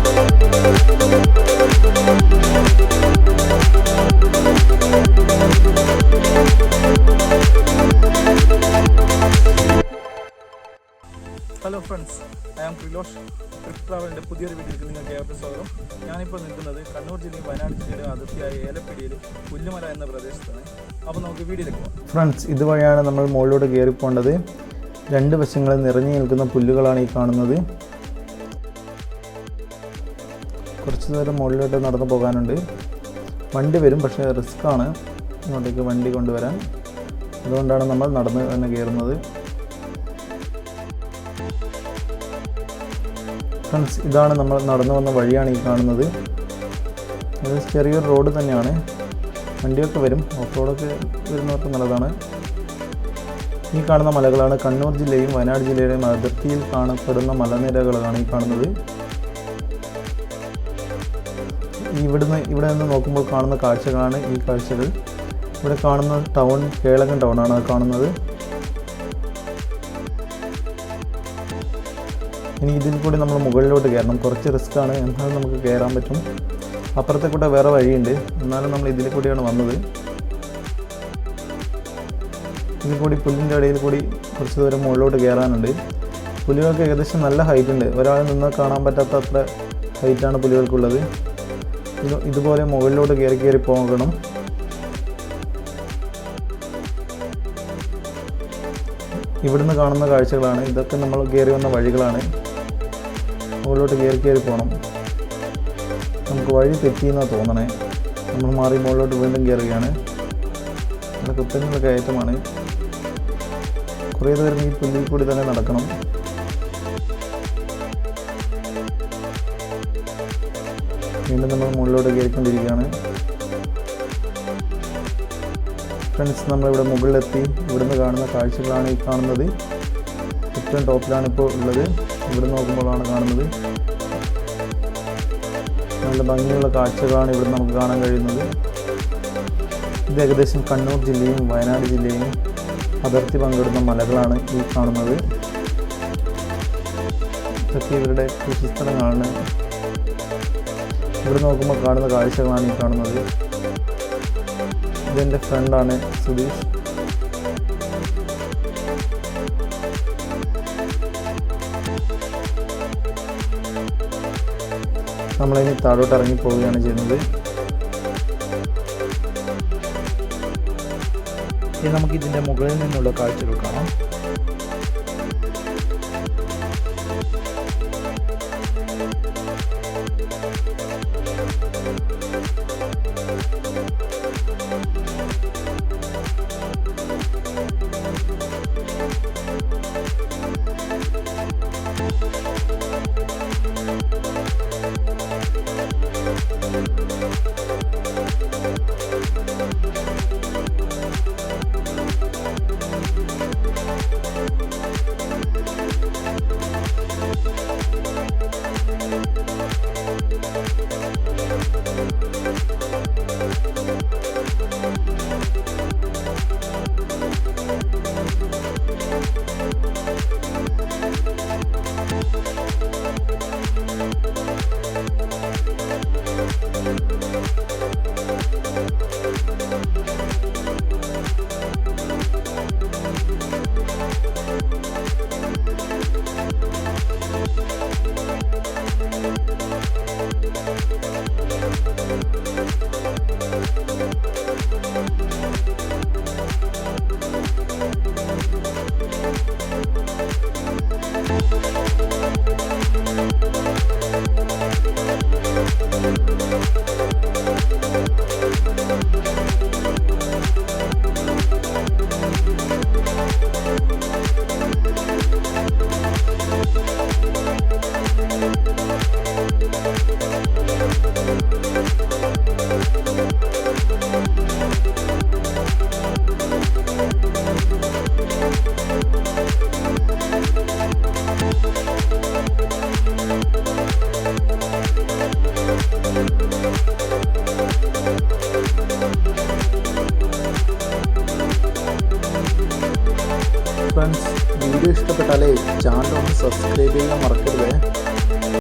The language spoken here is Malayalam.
Hello friends, I am Prilosh. Trip ട്രാവലിൻ്റെ പുതിയൊരു വീഡിയോയ്ക്ക് നിങ്ങൾക്ക് ഏവർക്കും സ്വാഗതം. ഞാനിപ്പോൾ നിൽക്കുന്നത് കണ്ണൂർ ജില്ലയും വയനാട് ജില്ലയുടെ അതിർത്തിയായ ഏലപ്പിടിയിൽ പുല്ലുമല എന്ന പ്രദേശത്താണ്. അപ്പോൾ നമുക്ക് വീഡിയോയിലേക്ക് പോകാം. ഫ്രണ്ട്സ്, ഇതുവഴിയാണ് നമ്മൾ മുകളിലോട്ട് കയറിപ്പോണ്ടത്. രണ്ട് വശങ്ങളിൽ നിറഞ്ഞു നിൽക്കുന്ന പുല്ലുകളാണ് ഈ കാണുന്നത്. കുറച്ച് ദൂരം മുകളിലോട്ട് നടന്നു പോകാനുണ്ട്. വണ്ടി വരും, പക്ഷേ റിസ്ക്കാണ് ഇങ്ങോട്ടേക്ക് വണ്ടി കൊണ്ടുവരാൻ. അതുകൊണ്ടാണ് നമ്മൾ നടന്ന് തന്നെ കയറുന്നത്. ഫ്രണ്ട്സ്, ഇതാണ് നമ്മൾ നടന്നു വന്ന വഴിയാണ് ഈ കാണുന്നത്. അത് ചെറിയൊരു റോഡ് തന്നെയാണ്. വണ്ടിയൊക്കെ വരും, ഓഫ് റോഡൊക്കെ വരുന്നവർക്ക് നല്ലതാണ്. ഈ കാണുന്ന മലകളാണ് കണ്ണൂർ ജില്ലയും വയനാട് ജില്ലയുടെയും അതിർത്തിയിൽ കാണപ്പെടുന്ന മലനിരകളാണ് ഈ കാണുന്നത്. ഇവിടെ നിന്ന് നോക്കുമ്പോൾ കാണുന്ന കാഴ്ചകളാണ് ഈ കാഴ്ചകൾ. ഇവിടെ കാണുന്ന ടൗൺ കേളകൻ ടൗണാണ് കാണുന്നത്. ഇനി ഇതിൽ കൂടി നമ്മൾ മുകളിലോട്ട് കയറണം. കുറച്ച് റിസ്ക്കാണ്, എന്നാലും നമുക്ക് കയറാൻ പറ്റും. അപ്പുറത്തെ കൂടെ വേറെ വഴിയുണ്ട്, എന്നാലും നമ്മൾ ഇതിൽ കൂടിയാണ് വന്നത്. ഇതിൽ കൂടി പുല്ലിൻ്റെ ഇടയിൽ കൂടി കുറച്ച് ദൂരം മുകളിലോട്ട് കയറാനുണ്ട്. പുലികൾക്ക് ഏകദേശം നല്ല ഹൈറ്റ് ഉണ്ട്. ഒരാൾ നിന്ന് കാണാൻ പറ്റാത്ത അത്ര ഹൈറ്റാണ് പുലികൾക്കുള്ളത്. ഇതുപോലെ മുകളിലോട്ട് കയറി പോകണം. ഇവിടുന്ന് കാണുന്ന കാഴ്ചകളാണ് ഇതൊക്കെ. നമ്മൾ കയറി വന്ന വഴികളാണ്. മുകളിലോട്ട് കയറി പോകണം. നമുക്ക് വഴി തെറ്റിയെന്നാണ് തോന്നണേ. നമ്മൾ മാറി മുകളിലോട്ട് വീണ്ടും കയറുകയാണ്. നല്ല കുത്തനെയുള്ള കയറ്റമാണ്. കുറേ ദൂരം ഈ പുല്ലിൽ കൂടി തന്നെ നടക്കണം. വീണ്ടും നമ്മൾ മുകളിലോട്ട് കയറിക്കൊണ്ടിരിക്കുകയാണ്. ഫ്രണ്ട്സ്, നമ്മളിവിടെ മുകളിലെത്തി. ഇവിടുന്ന് കാണുന്ന കാഴ്ചകളാണ് ഈ കാണുന്നത്. ഏറ്റവും ടോപ്പിലാണ് ഇപ്പോൾ ഉള്ളത്. ഇവിടെ നോക്കുമ്പോഴാണ് കാണുന്നത്. നല്ല ഭംഗിയുള്ള കാഴ്ചകളാണ് ഇവിടെ നമുക്ക് കാണാൻ കഴിയുന്നത്. ഇത് ഏകദേശം കണ്ണൂർ ജില്ലയും വയനാട് ജില്ലയും അതിർത്തി പങ്കിടുന്ന മലകളാണ് ഈ കാണുന്നത്. ഇതൊക്കെ ഇവരുടെ കൃഷിസ്ഥലങ്ങളാണ്. ഇവിടെ നോക്കുമ്പോൾ കാണുന്ന കാഴ്ചകളാണ് ഈ കാണുന്നത്. ഇതെൻ്റെ ഫ്രണ്ടാണ് സുധീഷ്. നമ്മളിനി താഴോട്ട് ഇറങ്ങി പോവുകയാണ് ചെയ്യുന്നത്. ഇനി നമുക്ക് ഇതിൻ്റെ മുകളിൽ നിന്നുള്ള കാഴ്ചകൾ കാണാം. ഫ്രണ്ട്സ്, വീഡിയോ ഇഷ്ടപ്പെട്ടാലേ ചാനൽ ഒന്ന് സബ്സ്ക്രൈബ് ചെയ്യാൻ മറക്കരുത്.